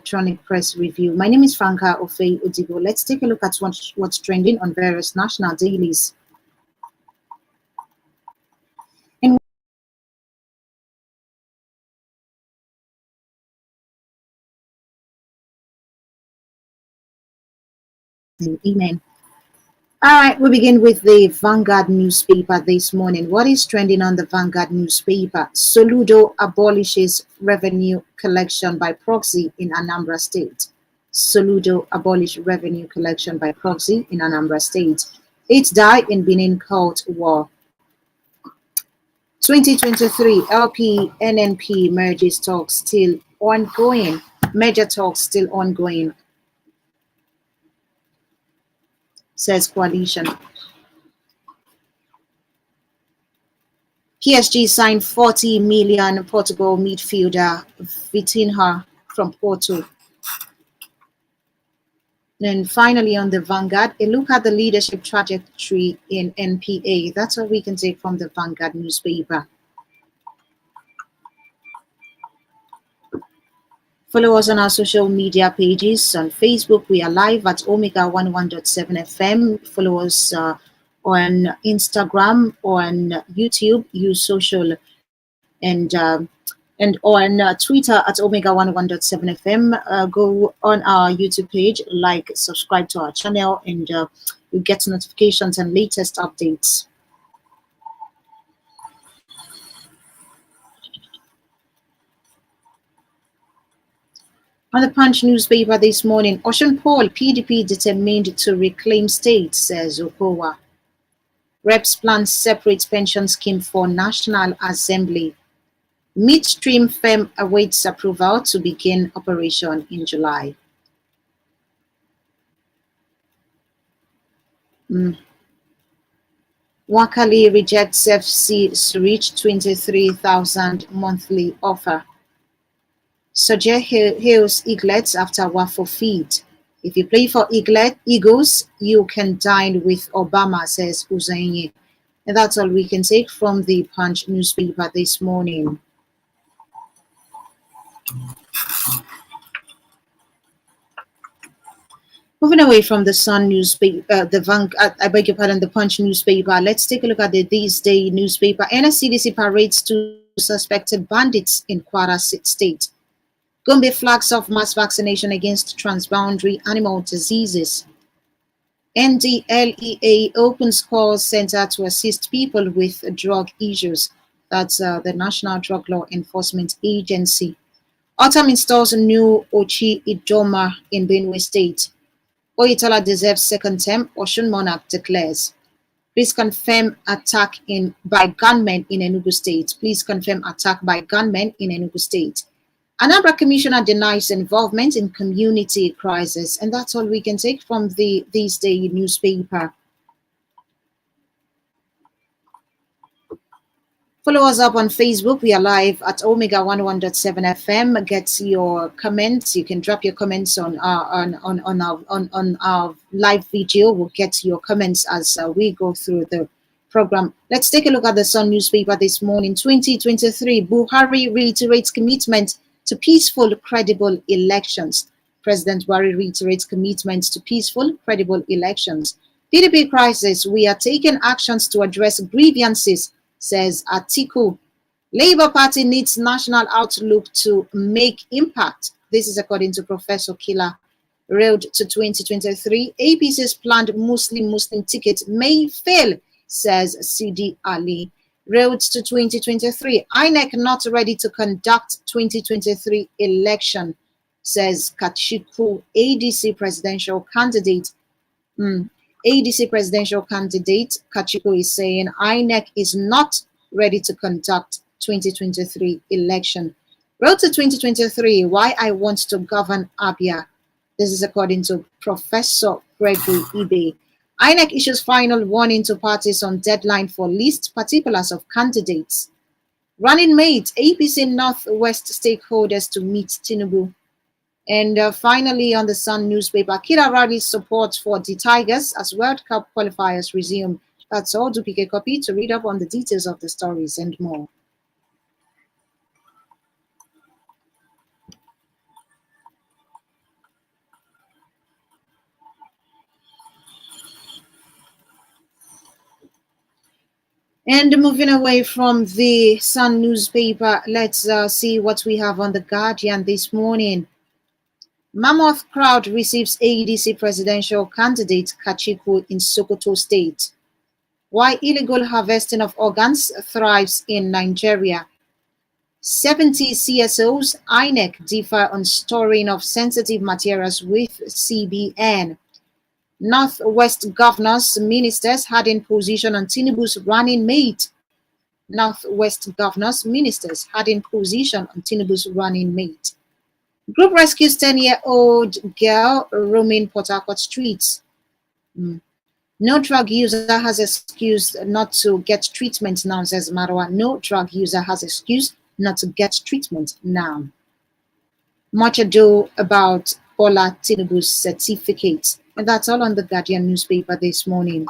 electronic press review. My name is Franca Ofei Odigo. Let's take a look at what's trending on various national dailies. In Amen. All right, we begin with the Vanguard newspaper this morning. What is trending on the Vanguard newspaper? Soludo abolishes revenue collection by proxy in Anambra State. Soludo abolished revenue collection by proxy in Anambra State. 8 die in Benin Court war. 2023 LP NNP merges talks still ongoing. Major talks still ongoing, says coalition. PSG signed 40 million Portugal midfielder Vitinha from Porto. Then finally on the Vanguard, a look at the leadership trajectory in NPA. That's what we can take from the Vanguard newspaper. Follow us on our social media pages. On Facebook, we are live at Omega 11.7 FM. Follow us on Instagram, on YouTube, use social, and on Twitter at Omega 11.7 FM. Go on our YouTube page, like, subscribe to our channel, and you get notifications and latest updates. On the Punch newspaper this morning, Ocean Paul, PDP determined to reclaim state, says Okowa. Reps plan separate pension scheme for National Assembly. Midstream firm awaits approval to begin operation in July. Wakali rejects FC Surich 23,000 monthly offer. Soje hails Eaglets after waffle feed. If you play for Eagles, you can dine with Obama, says Uzaini. And that's all we can take from the Punch newspaper this morning. Moving away from the Sun newspaper, the Punch newspaper, let's take a look at the These Day newspaper. NSCDC parades 2 suspected bandits in Kwara State. Gombe flags off mass vaccination against transboundary animal diseases. NDLEA opens call center to assist people with drug issues. That's the National Drug Law Enforcement Agency. Autumn installs a new Ochi Idoma in Benue State. Oyetola deserves second term, Osun Monarch declares. Please confirm attack by gunmen in Enugu State. Please confirm attack by gunmen in Enugu State. Anambra Commissioner denies involvement in community crisis. And that's all we can take from the These Day newspaper. Follow us up on Facebook. We are live at Omega 11.7 FM. Get your comments. You can drop your comments on our live video. We'll get your comments as we go through the program. Let's take a look at the Sun newspaper this morning. 2023, Buhari reiterates commitment to peaceful, credible elections. President Buhari reiterates commitment to peaceful, credible elections. PDP crisis, we are taking actions to address grievances, says Atiku. Labour Party needs national outlook to make impact. This is according to Professor Killer. Road to 2023, APC's planned Muslim ticket may fail, says Sidi Ali. Roads to 2023, INEC not ready to conduct 2023 election, says Kachiku, ADC presidential candidate. ADC presidential candidate Kachiku is saying INEC is not ready to conduct 2023 election. Road to 2023, why I want to govern Abia. This is according to Professor Gregory Ibe. INEC issues final warning to parties on deadline for list particulars of candidates. Running mate, APC Northwest stakeholders to meet Tinubu. And finally, on the Sun newspaper, Kira rallies support for the Tigers as World Cup qualifiers resume. That's all. Do pick a copy to read up on the details of the stories and more. And moving away from the Sun newspaper, let's see what we have on the Guardian this morning. Mammoth crowd receives AEDC presidential candidate Kachiku in Sokoto State. Why illegal harvesting of organs thrives in Nigeria. 70 CSOs, INEC differ on storing of sensitive materials with CBN. Northwest governors, ministers had in position on Tinubu's running mate. Northwest governors, ministers had in position on Tinubu's running mate. Group rescues 10-year-old girl roaming Port Harcourt streets. No drug user has excuse not to get treatment now, says Marwa. No drug user has excuse not to get treatment now. Much ado about Bola Tinubu's certificate. And that's all on the Guardian newspaper this morning.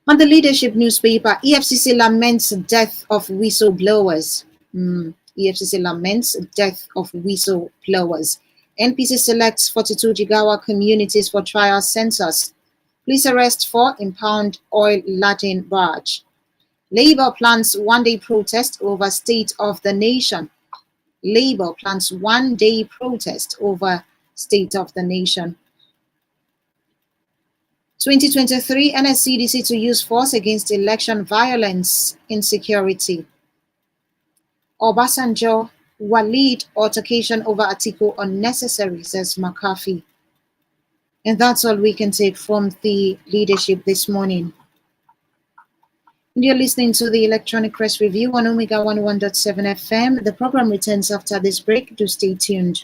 On the Leadership newspaper, EFCC laments death of whistleblowers. EFCC laments death of whistleblowers. NPC selects 42 Jigawa communities for trial census. Police arrest 4 impound oil-laden barge. Labour plans one-day protest over state of the nation. Labour plans one-day protest over state of the nation. 2023 NSCDC to use force against election violence insecurity. Obasanjo, Walid altercation over Atiku unnecessary, says McCarthy. And that's all we can take from the Leadership this morning. And you're listening to the Electronic Press Review on Omega 101.7 FM. The program returns after this break. Do stay tuned.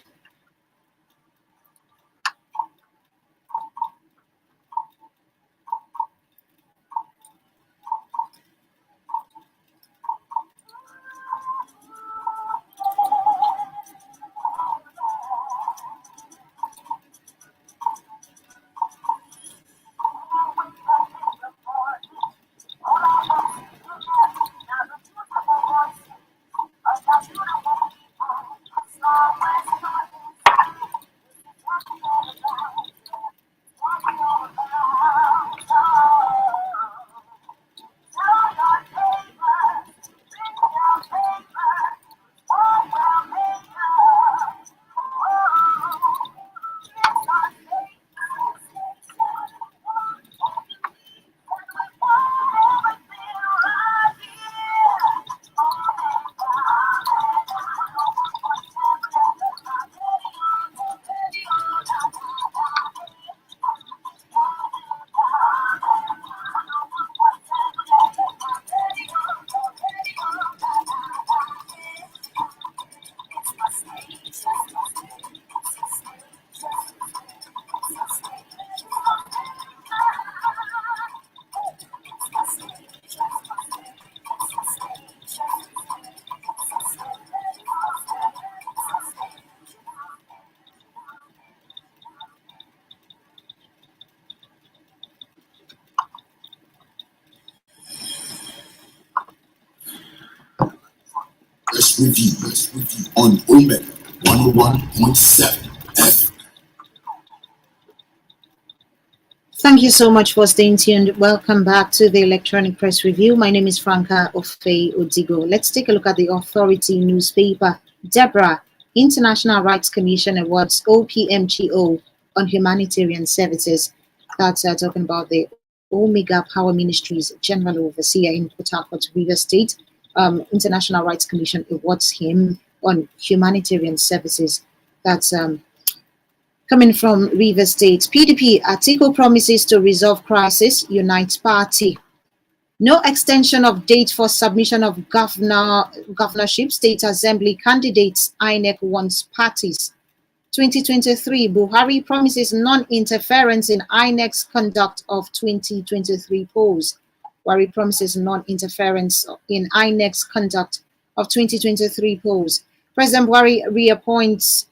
Review on Omega 101.7 FM. Thank you so much for staying tuned. Welcome back to the Electronic Press Review. My name is Franca Ofe Odigo. Let's take a look at the Authority newspaper. Deborah, International Rights Commission awards OPMGO on humanitarian services. That's talking about the Omega Power Ministries General Overseer in Port Harcourt, Rivers State. International Rights Commission awards him on humanitarian services. That's coming from Rivers State. PDP, Atiku promises to resolve crisis, unites party. No extension of date for submission of governorship, state assembly candidates, INEC wants parties. 2023, Buhari promises non-interference in INEC's conduct of 2023 polls. Buhari promises non-interference in INEC's conduct of 2023 polls. President Buhari reappoints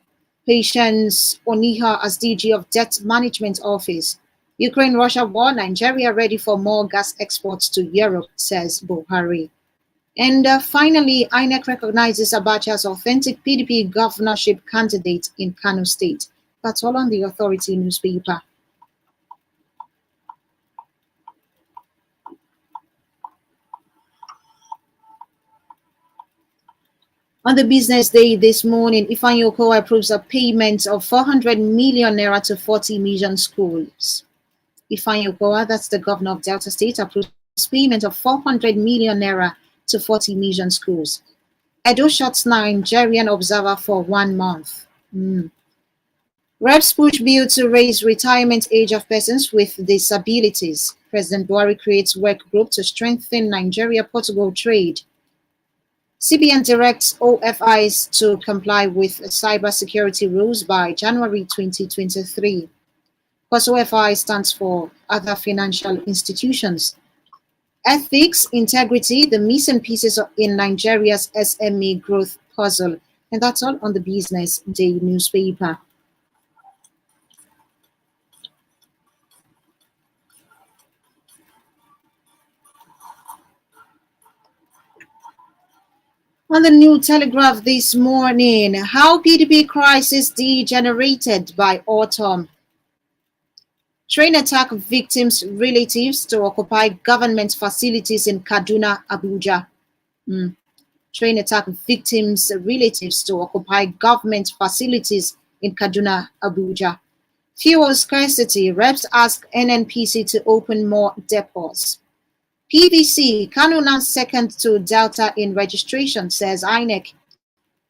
Patience Oniha as DG of Debt Management Office. Ukraine-Russia war, Nigeria ready for more gas exports to Europe, says Buhari. And finally, INEC recognizes Abacha as authentic PDP governorship candidate in Kano State. That's all on the Authority newspaper. On the business day this morning, Ifeanyi Okowa approves a payment of 400 million naira to 40 million schools. Ifeanyi Okowa, that's the governor of Delta State, approves payment of 400 million naira to 40 million schools. Edo shuts Nigerian observer for 1 month. Reps push bill to raise retirement age of persons with disabilities. President Buhari creates work group to strengthen Nigeria-Portugal trade. CBN directs OFIs to comply with cybersecurity rules by January 2023. Because OFI stands for Other Financial Institutions. Ethics, integrity, the missing pieces in Nigeria's SME growth puzzle. And that's all on the Business Day newspaper. On the New Telegraph this morning, how PDP crisis degenerated by autumn. Train attack victims' relatives to occupy government facilities in Kaduna, Abuja. Train attack victims' relatives to occupy government facilities in Kaduna, Abuja. Fuel scarcity, reps ask NNPC to open more depots. PVC, Kano now second to Delta in registration, says INEC.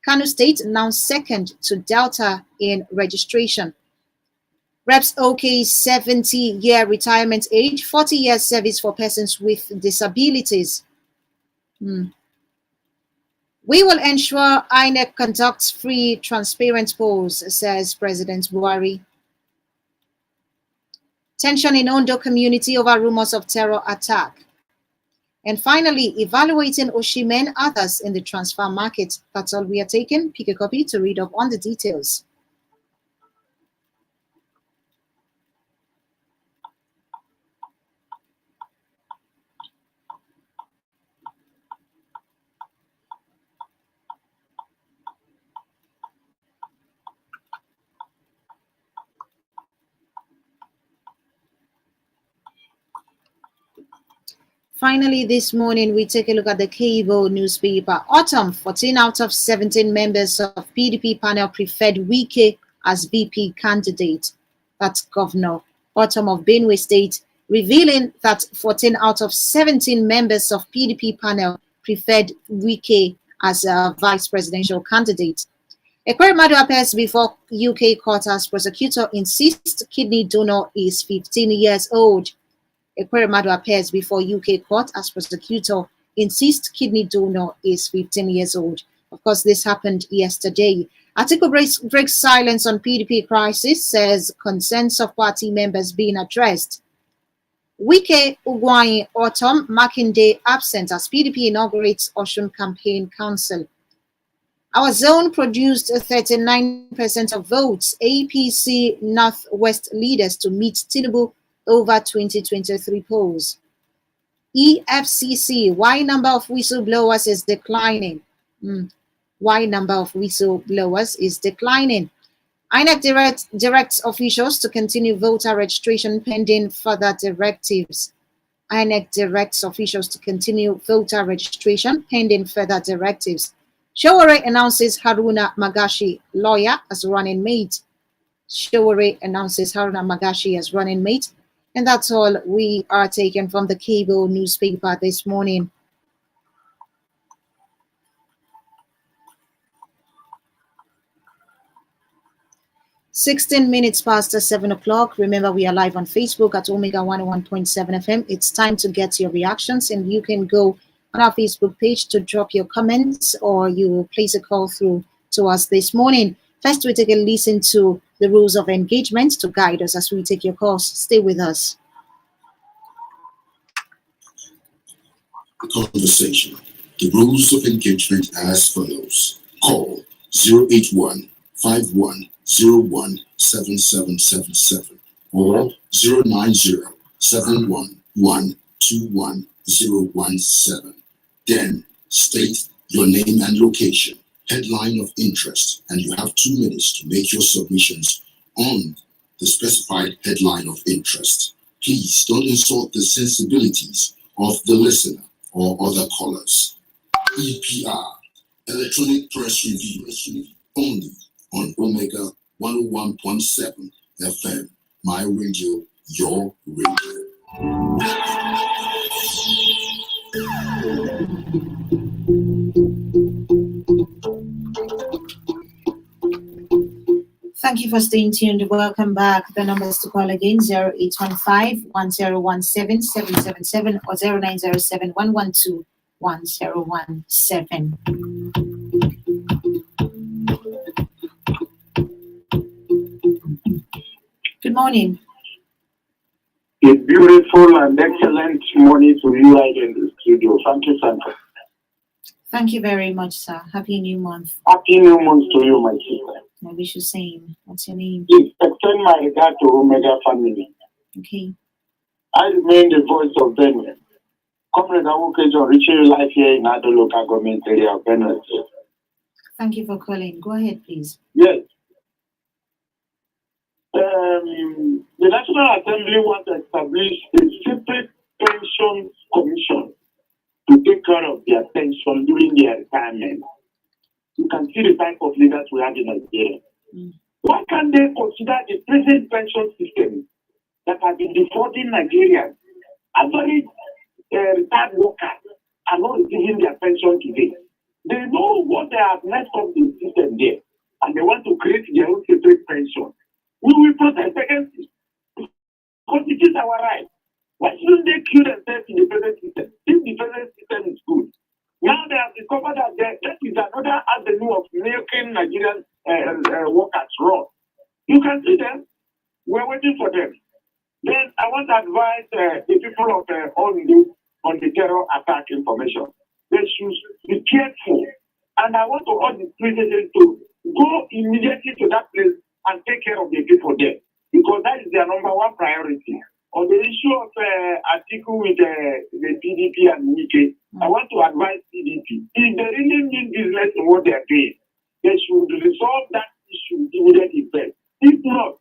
Kano State now second to Delta in registration. Reps OK 70-year retirement age, 40 years service for persons with disabilities. We will ensure INEC conducts free, transparent polls, says President Buhari. Tension in Ondo community over rumors of terror attack. And finally, evaluating Oshimen others in the transfer market. That's all we are taking. Pick a copy to read up on the details. Finally, this morning, we take a look at the cable newspaper. Autumn, 14 out of 17 members of PDP panel preferred Wike as VP candidate. That's Governor Autumn of Benue State, revealing that 14 out of 17 members of PDP panel preferred Wike as a vice presidential candidate. Ekweremadu appears before UK court as prosecutor insists kidney donor is 15 years old. Ekweremadu appears before UK court as prosecutor insists kidney donor is 15 years old. Of course, this happened yesterday. Article breaks silence on PDP crisis, says concerns of party members being addressed. Wike, Ugwai, Autumn, Makinde absent as PDP inaugurates Osun Campaign Council. Our zone produced 39% of votes. APC Northwest leaders to meet Tinubu over 2023 polls. EFCC, why number of whistleblowers is declining? Why number of whistleblowers is declining? INEC directs officials to continue voter registration pending further directives. INEC directs officials to continue voter registration pending further directives. Showore announces Haruna Magashi, lawyer, as running mate. Showore announces Haruna Magashi as running mate. And that's all we are taking from the cable newspaper this morning. (16 minutes past 7 o'clock). Remember, we are live on Facebook at Omega 101.7 FM. It's time to get your reactions, and you can go on our Facebook page to drop your comments, or you place a call through to us this morning. First, we take a listen to the rules of engagement to guide us as we take your calls. Stay with us. Conversation. The rules of engagement as follows. Call 081-5101-7777 or 090-711-21017. Then State your name and location, headline of interest, and you have 2 minutes to make your submissions on the specified headline of interest. Please don't insult the sensibilities of the listener or other callers. EPR, Electronic Press Review, only on Omega 101.7 FM. My radio, your radio. Thank you for staying tuned. Welcome back. The numbers to call again 0815 1017 777 or 0907 112 1017. Good morning. A beautiful and excellent morning to you right in the studio. Thank you, Sandra. Thank you very much, sir. Happy New Month. Happy New Month to you, my sister. I wish you same. What's your name? Please extend my regard to Omega family. Okay. I remain the voice of Benue. Comrade Awokejo, reaching you live here in Ado local government area of Benue. Thank you for calling. Go ahead, please. Yes. The National Assembly wants to establish a separate pension commission to take care of their pension during their retirement. You can see the type of leaders we have in Nigeria. Why can't they consider the present pension system that has been defrauding Nigerians? Average retired workers are not receiving their pension today. They know what they have messed up the system there, and they want to create their own separate pension. We will protest against it because it is our right. Why shouldn't they kill themselves in the present system? If the present system is good. Now they have discovered that that is another avenue of making Nigerian workers run. You can see them. We're waiting for them. Then I want to advise the people of Ondo on the terror attack information. They should be careful. And I want to urge the president to go immediately to that place and take care of the people there, because that is their number one priority. On the issue of article with the PDP and INEC, I want to advise PDP. If they really mean business in what they are doing, they should resolve that issue immediately first. If not,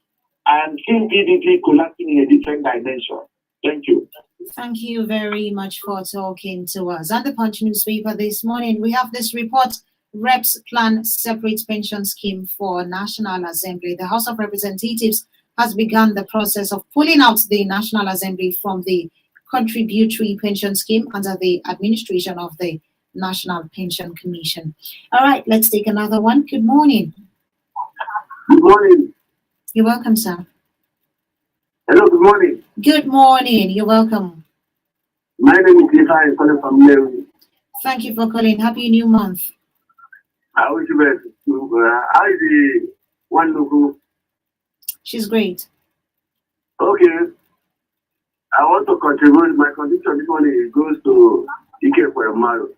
I am seeing PDP collapsing in a different dimension. Thank you. Thank you very much for talking to us. And the Punch newspaper this morning, we have this report. Reps plan separate pension scheme for National Assembly. The House of Representatives has begun the process of pulling out the National Assembly from the contributory pension scheme under the administration of the National Pension Commission. All right, let's take another one. Good morning. Good morning. You're welcome, sir. Hello, good morning. Good morning. You're welcome. My name is Lisa. I'm calling from Mary. Thank you for calling. Happy New Month. I wish you best. How is the one local? She's great. Okay. I want to contribute. My contribution this morning goes to Ike Kwemaro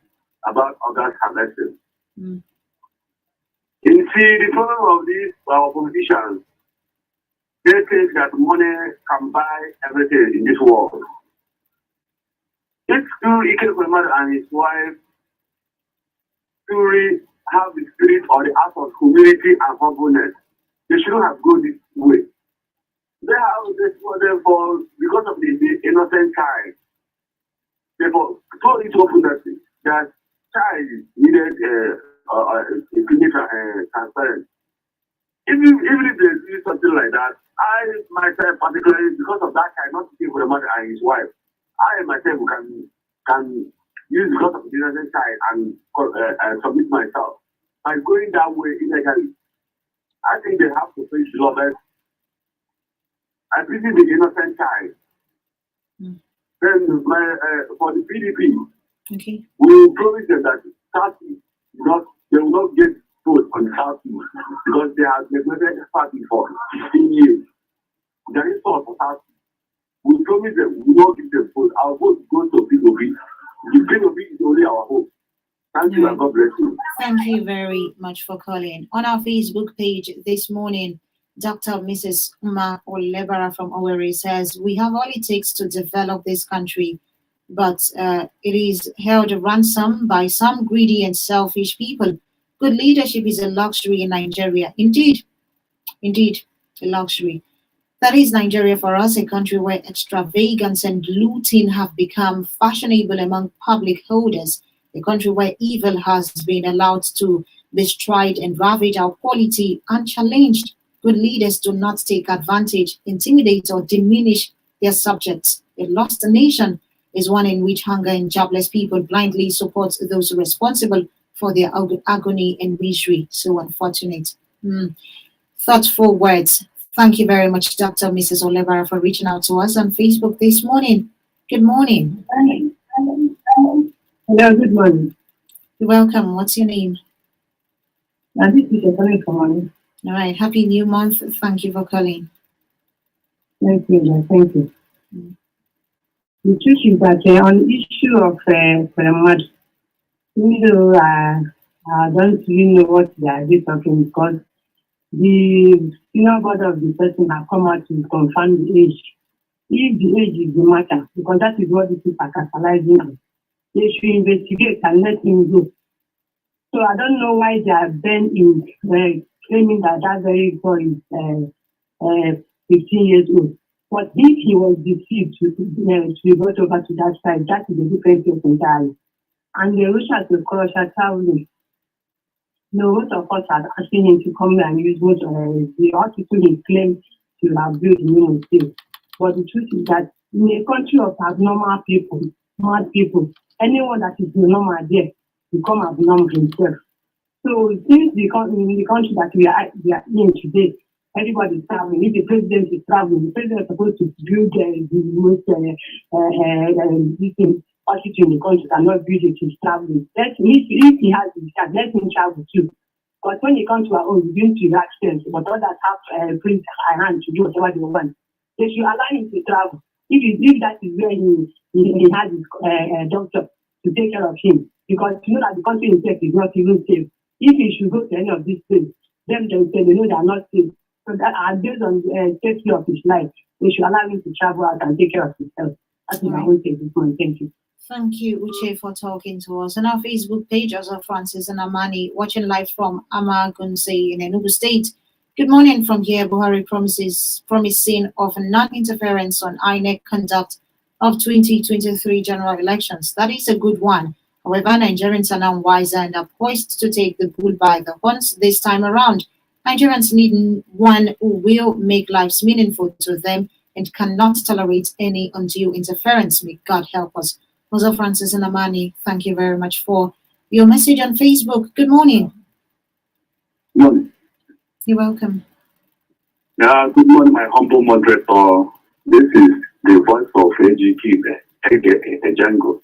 about August harvesting. You see, the problem of this, our politicians, they think that money can buy everything in this world. If Ike Kwemaro and his wife truly have the spirit or the act of humility and humbleness, they shouldn't have gone this way. They have this model for because of the innocent child. Therefore, told it openly that child needed a clinic transparent. Even if they do something like that, I myself, particularly because of that child, not to speak for the mother and his wife, I myself can use because of the innocent child and submit myself. By going that way illegally, I think they have to face the law. I visit the innocent child. Then for the PDP, Okay. we will promise them that they will not get vote on the South because they have neglected the party for 15 years. There is thought for South. We promise them we will not give them vote. Our vote goes to PDP. The PDP is only our hope. Thank you and God bless you. Thank you very much for calling. On our Facebook page this morning, Dr. Mrs. Uma Olebara from Owerri says, we have all it takes to develop this country. but it is held ransom by some greedy and selfish people. Good leadership is a luxury in Nigeria. Indeed, a luxury. That is Nigeria for us, a country where extravagance and looting have become fashionable among public holders, a country where evil has been allowed to bestride and ravage our quality unchallenged. Good leaders do not take advantage, intimidate, or diminish their subjects. A lost nation is one in which hunger and jobless people blindly support those responsible for their agony and misery. So unfortunate. Thoughtful words. Thank you very much, Dr. Mrs. Olebara, for reaching out to us on Facebook this morning. Good morning. Hello, good morning. You're welcome. What's your name? This is a for morning. All right. Happy New Month. Thank you for calling. Thank you. Thank you. The truth is that on the issue of Paramount, even though I don't really know what they are talking, because the senior board of the person have come out to confirm the age. If the age is the matter, because that is what the people are capitalizing on, they should investigate and let him go. So I don't know why they are then claiming that that very boy is 15 years old. But if he was deceived to be brought over to that side, that is a different case entirely. And the Russia to Croatia traveling. No, most of us are asking him to come and use most of the hospital he claimed to have built in Imo State. But the truth is that in a country of abnormal people, mad people, anyone that is normal there become abnormal himself. So since in the country that we are in today, everybody is traveling. If the president is traveling, the president is supposed to build the most hospital in the country, cannot build it, he's traveling. If he has the chance, let him travel too. Because when you come to our own, you to accent, but others have free hand to do whatever they want. They should allow him to travel. If that is where he has his doctor to take care of him, because you know that the country itself is not even safe. If he should go to any of these places, then they will say they know they are not safe. So that are based on the safety of his life, they should allow him to travel out and take care of himself. That's what I will say this morning. Thank you. Thank you, Uche, for talking to us. On our Facebook page, also Francis and Amani, watching live from Amagunse in Enugu State. Good morning from here. Buhari promising of non-interference on INEC conduct of 2023 general elections. That is a good one. However, Nigerians are now wiser and are poised to take the bull by the horns this time around. Nigerians need one who will make lives meaningful to them and cannot tolerate any undue interference. May God help us. Also, Francis and Amani, thank you very much for your message on Facebook. Good morning. Good morning. You're welcome. Yeah, good morning, my humble moderator. This is the voice of AGK, Django,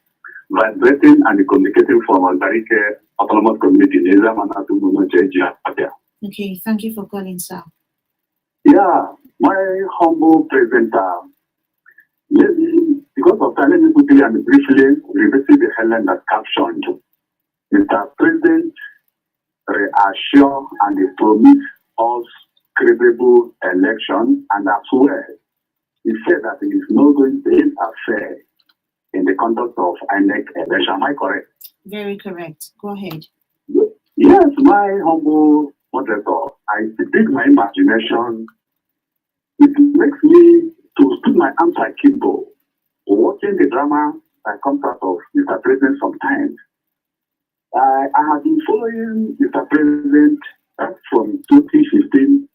vibrating and communicating from Aldarike Autonomous Community in Nigeria. Okay, thank you for calling, sir. Yeah, my humble presenter. Because of time, let me quickly and briefly revisit the headline that captioned Mr. President reassure and promise us credible election, and as well, he said that he is not going to interfere in the conduct of INEC election. Am I correct? Very correct. Go ahead. Yes, my humble moderator, I dig my imagination. It makes me to put my arms akimbo, watching the drama that comes out of Mr. President sometimes. I have been following Mr. President from 2015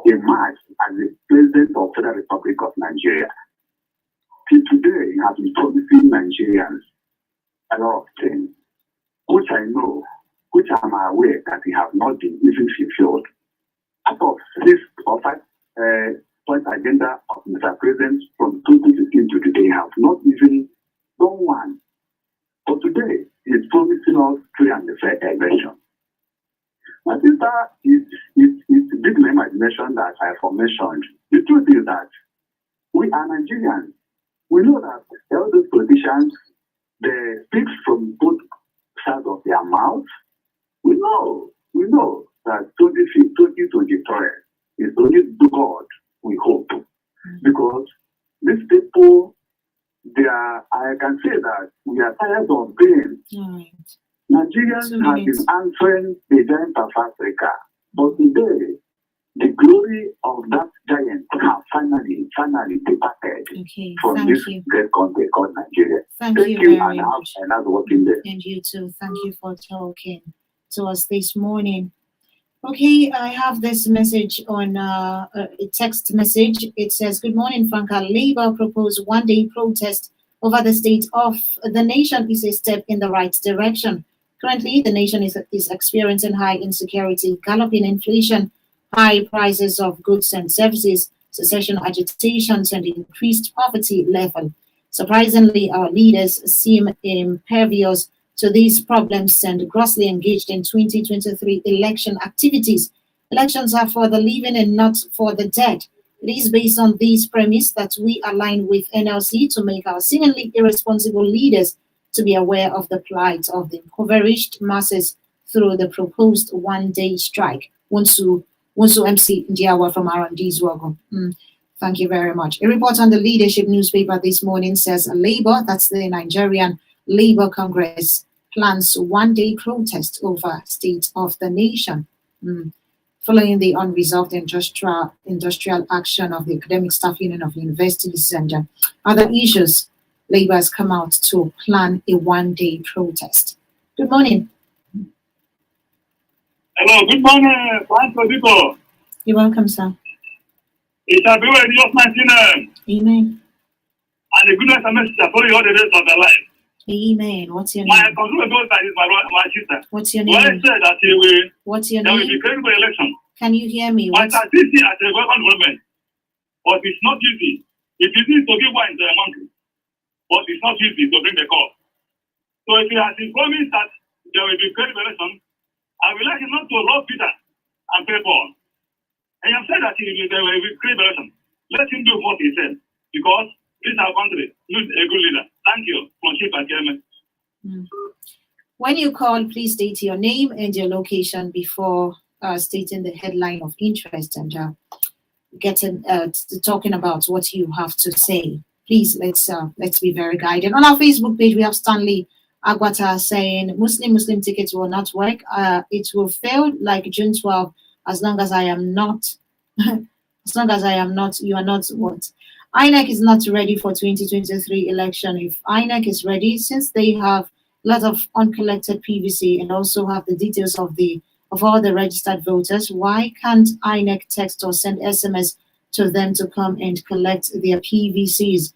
in March as the President of the Federal Republic of Nigeria. Till today, he has been promising Nigerians a lot of things, which I know, which I'm aware that he has not been even fulfilled. Out of 6 or 5 point agenda of Mr. President from 2015 to today, have not even done one. But today, he's promising us free and fair election. My sister, it's big my imagination that I have mentioned. The truth is that we are Nigerians. We know that all those politicians, they speak from both sides of their mouth. We know that 2023 is only God we hope. Because these people I can say that we are tired of being. Nigerians have been answering the giant of Africa, but today the glory of that giant has finally departed from this great country called Nigeria. Thank you very and much. Have working there. And you too. Thank you for talking to us this morning. Okay, I have this message on a text message. It says, "Good morning, Franca. Labour proposed one-day protest over the state of the nation is a step in the right direction. Currently, the nation is experiencing high insecurity, galloping inflation, high prices of goods and services, secession agitations, and increased poverty level. Surprisingly, our leaders seem impervious to these problems and grossly engaged in 2023 election activities. Elections are for the living and not for the dead. It is based on this premise that we align with NLC to make our seemingly irresponsible leaders to be aware of the plight of the impoverished masses through the proposed one-day strike." Wonsu MC Ndiawa from R&D's Wago. Thank you very much. A report on the leadership newspaper this morning says Labour, that's the Nigerian Labour Congress, plans one-day protest over state of the nation. Following the unresolved industrial action of the Academic Staff Union of Universities and other issues, Labour has come out to plan a one-day protest. Good morning. Hello, good morning, Frank Rodrigo. You're welcome, sir. It shall be well in your name. Amen. And the goodness and mercy shall follow you all the days of your life. Amen. What's your My name? consumer goes that is my sister. What's your When I name? said that there What's your will be name? credible election. Can you hear me? But I did see as a welcome development. But it's not easy. It is easy to give one to a monkey. But it's not easy to bring the call. So if he has been promised that there will be credible election, I would like him not to rob Peter and pay Paul. And you have said that there will be credible election. Let him do what he said. Because this is our country. He's a good leader. Thank you. From Chief and Chairman. When you call, please state your name and your location before stating the headline of interest and getting talking about what you have to say. Please, let's be very guided. On our Facebook page, we have Stanley Agwata saying Muslim tickets will not work. It will fail like June 12 as long as I am not. As long as I am not, you are not what? INEC is not ready for 2023 election. If INEC is ready, since they have a lot of uncollected PVC and also have the details of all the registered voters, why can't INEC text or send SMS to them to come and collect their PVCs?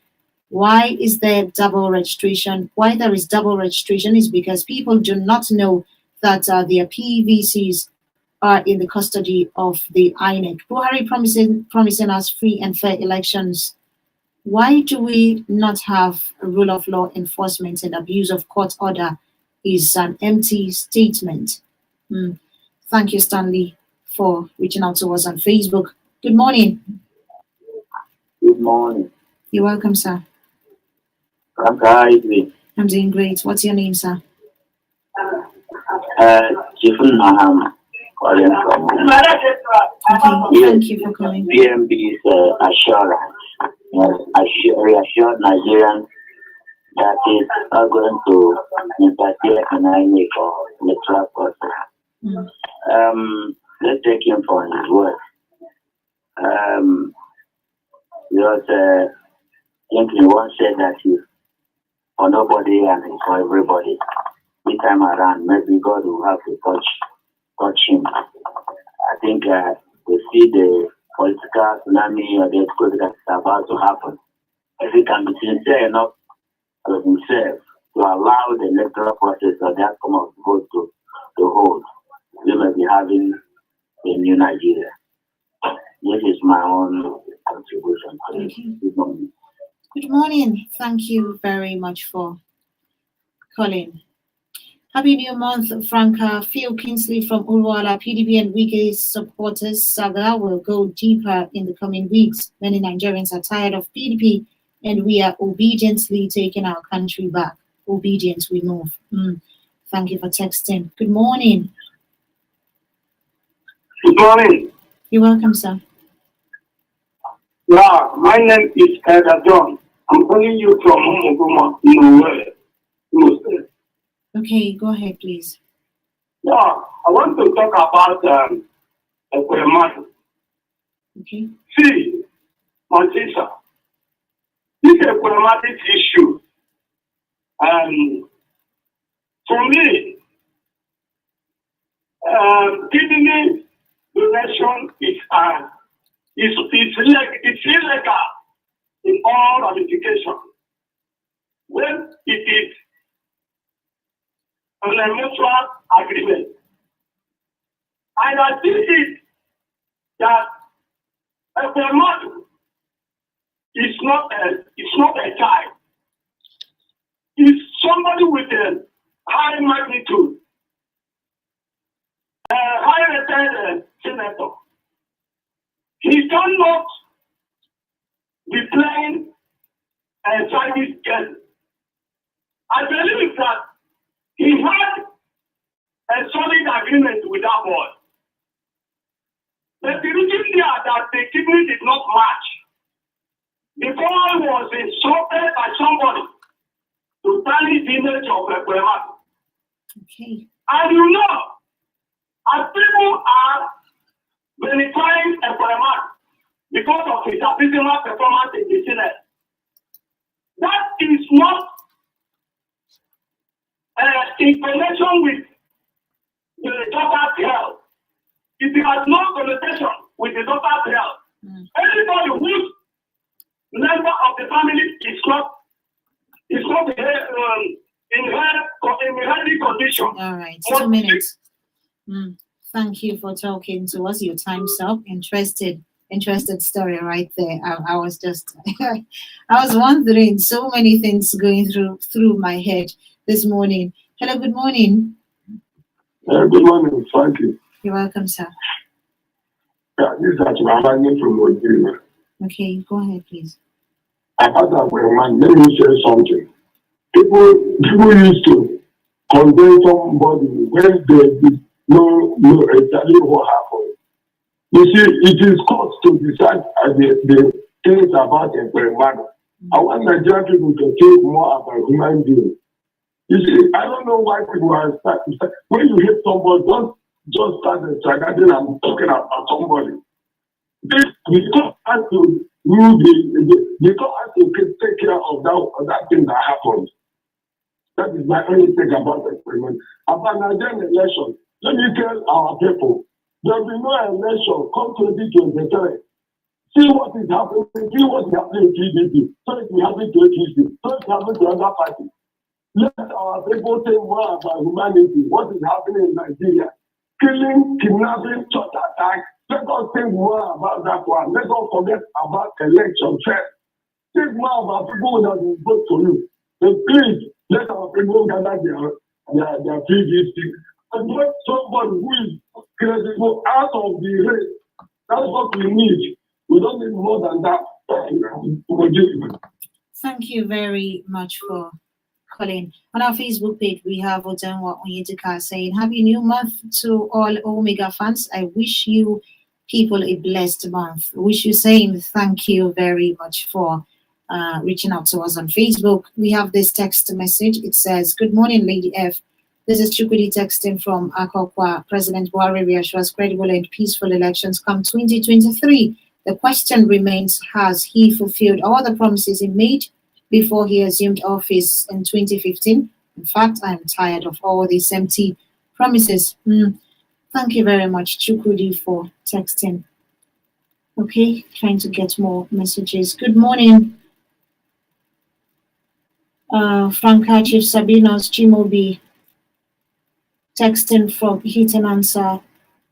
Why is there double registration? Why there is double registration is because people do not know that their PVCs are in the custody of the INEC. Buhari promising us free and fair elections. Why do we not have a rule of law enforcement and abuse of court order is an empty statement. Thank you, Stanley, for reaching out to us on Facebook. Good morning. Good morning. You're welcome, sir. Frank, how are you doing? I'm doing great. What's your name, sir? Chief Maham. Okay, thank you for calling. PMB's assurance. Reassured Nigerians that is not going to interfere in any electoral process. Let's take him for his word. I think he once said that he's for nobody and he's for everybody. This time around, maybe God will have to touch him. I think we see the political tsunami or the political is about to happen. If he can be sincere enough to himself to allow the electoral process or the outcome of the vote to hold, we may be having a new Nigeria. This is my own contribution to this. Good morning. Good morning. Thank you very much for calling. Happy New Month, Franca. Phil Kingsley from Ulwala, PDP and Wike supporters saga will go deeper in the coming weeks. Many Nigerians are tired of PDP and we are obediently taking our country back. Obedient, we move. Thank you for texting. Good morning. Good morning. You're welcome, sir. Yeah, my name is Elder John. I'm calling you from Omogoma, State. Okay, go ahead, please. Yeah, I want to talk about Ekwemadu. Okay. See, my sister, this Ekwemadu issue, for me, kidney donation is illegal in all ramifications when it is on a mutual agreement. And I think it that Ekwemadu is not a child. It's somebody with a high magnitude, high rated senator. He cannot be playing a Chinese game. I believe that he had a solid agreement with that boy. But the reason there that the kidney did not match, the boy was insulted by somebody to tarnish the image of Ekwemadu. Okay. And you know, as people are verifying Ekwemadu because of his abysmal performance in the Senate, that is not in connection with the daughter's health. It has no connotation with the daughter's health. Anybody whose member of the family is not in healthy condition. All right, 2 minutes. Thank you for talking to us. Your time's up. Interested story right there. I was just I was wondering, so many things going through my head this morning. Hello, good morning. Good morning, thank you. You're welcome, sir. Yeah, this is Atumamani from Nigeria. Okay, go ahead, please. About that, let me say something. People used to condemn somebody when they did know exactly what happened. You see, it is court to decide the things about Ekwemadu. I want Nigerian people to think more about human beings. You see, I don't know why people are when you hit somebody, don't just start extraditing and talking about somebody. We don't have to take care of that thing that happened. That is my only thing about the experiment. About Nigerian election, let me tell our people, there will be no election come 2023. See what is happening, see what is happening in PDP, so it will happen to APC, so it will happen to other parties. Let our people think more about humanity, what is happening in Nigeria. Killing, kidnapping, church attack. Let us think more about that one. Let us forget about election first. Think more about people that will vote for you. So please, let our people gather their PVC and let somebody who is credible out of the race. That's what we need. We don't need more than that. Thank you very much for calling. On our Facebook page, we have Odenwa Onyetika saying, Happy New Month to all Omega fans. I wish you people a blessed month. Wish you same. Thank you very much for reaching out to us on Facebook. We have this text message. It says, Good morning, Lady F. This is Chukudi texting from Akokwa. President Buhari reassures credible and peaceful elections come 2023. The question remains, has he fulfilled all the promises he made before he assumed office in 2015? In fact, I'm tired of all these empty promises. Thank you very much, Chukudi, for texting. Okay, trying to get more messages. Good morning. Franca Chief Sabinos Chimobi texting from Hit and Answer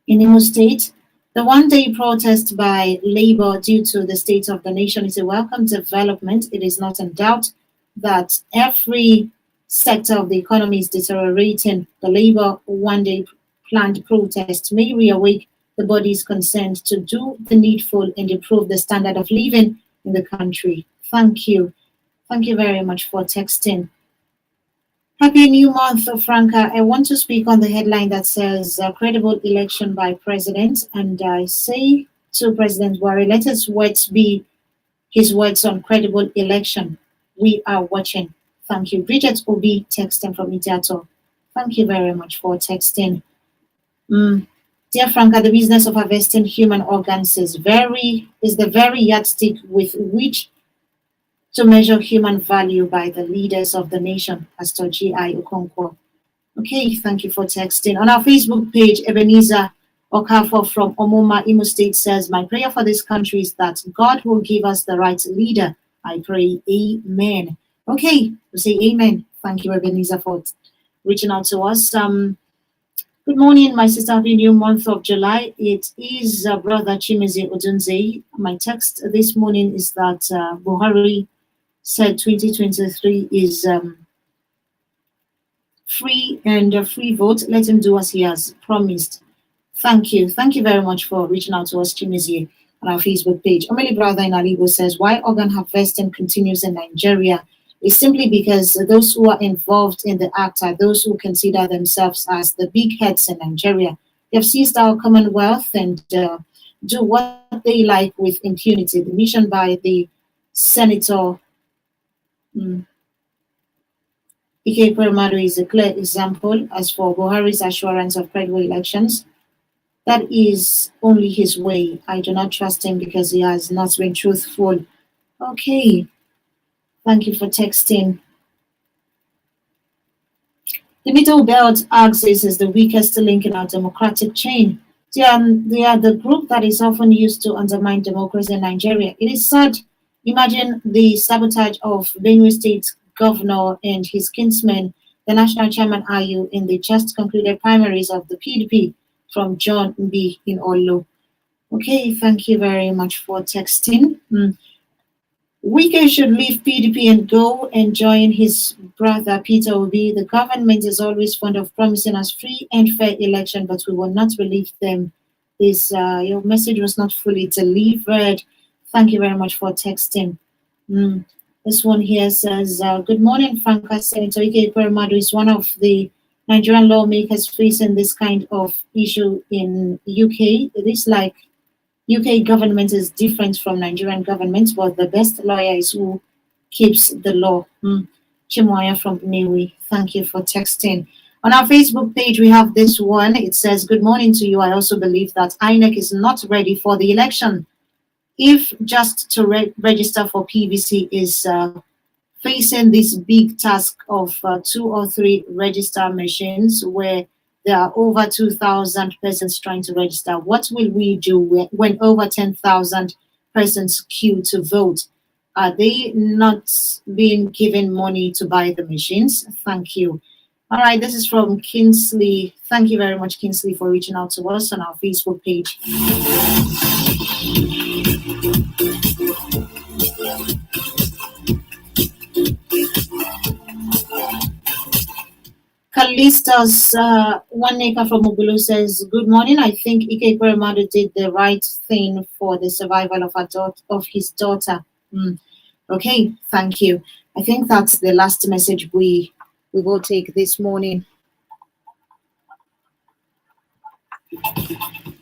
in Imo State. The one-day protest by Labour due to the state of the nation is a welcome development. It is not in doubt that every sector of the economy is deteriorating. The Labour one-day planned protest may reawake the bodies concerned to do the needful and improve the standard of living in the country. Thank you. Thank you very much for texting. Happy New Month, Franca. I want to speak on the headline that says credible election by president. And I say to President Buhari, let his words be his words on credible election. we are watching. Thank you. Bridget Obi texting from Itiato. Thank you very much for texting. Dear Franca, the business of harvesting human organs is the very yardstick with which to measure human value by the leaders of the nation, Pastor G.I. Okonkwo. Okay, thank you for texting. On our Facebook page, Ebenezer Okafo from Omoma, Imo State says, my prayer for this country is that God will give us the right leader. I pray, amen. Okay, we say amen. Thank you, Ebenezer, for reaching out to us. Good morning, my sister. Happy new month of July. It is Brother Chimeze Odunze. My text this morning is that Buhari said 2023 is free and a free vote. Let him do as he has promised. Thank you. Thank you very much for reaching out to us, Chimeze, on our Facebook page. Omeli Brother in Alibo says, why organ harvesting continues in Nigeria is simply because those who are involved in the act are those who consider themselves as the big heads in Nigeria. They have seized our commonwealth and do what they like with impunity. The mission by the Senator Ike Permado is a clear example. As for Buhari's assurance of credible elections, that is only his way. I do not trust him because he has not been truthful. Okay. Thank you for texting. The middle belt axis is the weakest link in our democratic chain. They are the group that is often used to undermine democracy in Nigeria. It is sad. Imagine the sabotage of Benue State Governor and his kinsman, the national chairman Ayu, in the just concluded primaries of the PDP from John B. in Olo. Okay, thank you very much for texting. Wike should leave PDP and go and join his brother Peter Obi. The government is always fond of promising us free and fair election, but we will not believe them. This your message was not fully delivered. Thank you very much for texting. This one here says, good morning, Franca. Senator Ike Permado is one of the Nigerian lawmakers facing this kind of issue in UK. It is like UK government is different from Nigerian government, but the best lawyer is who keeps the law. Chimoya from Newi, thank you for texting. On our Facebook page, we have this one. It says, good morning to you. I also believe that INEC is not ready for the election. If just to register for PVC is facing this big task of 2 or 3 register machines where there are over 2,000 persons trying to register, what will we do when over 10,000 persons queue to vote? Are they not being given money to buy the machines? Thank you. All right, this is from Kingsley. Thank you very much, Kingsley, for reaching out to us on our Facebook page. Callistus Waneka from Mugulu says, good morning. I think Ike Permado did the right thing for the survival of his daughter. Okay, thank you. I think that's the last message we will take this morning.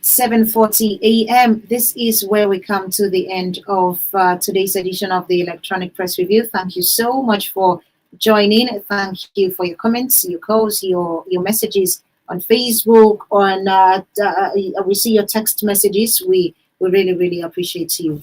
7:40 a.m. This is where we come to the end of today's edition of the Electronic Press Review. Thank you so much for joining. Thank you for your comments, your calls, your messages on Facebook. We see your text messages. We really appreciate you.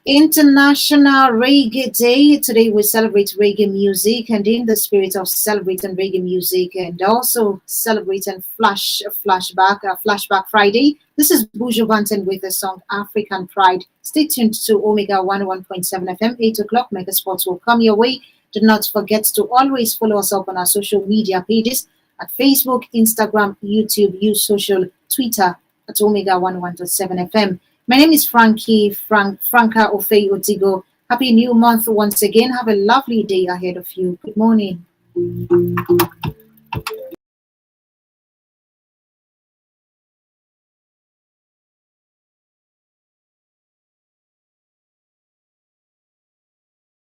International Reggae Day. Today we celebrate reggae music, and in the spirit of celebrating reggae music and also celebrating Flashback Friday, this is Buju Banton with the song African Pride. Stay tuned to Omega 101.7 FM, 8 o'clock. Mega Sports will come your way. Do not forget to always follow us up on our social media pages at Facebook, Instagram, YouTube, social, Twitter at Omega 101.7 FM. My name is Franca Ofei Otigo. Happy new month once again. Have a lovely day ahead of you. Good morning.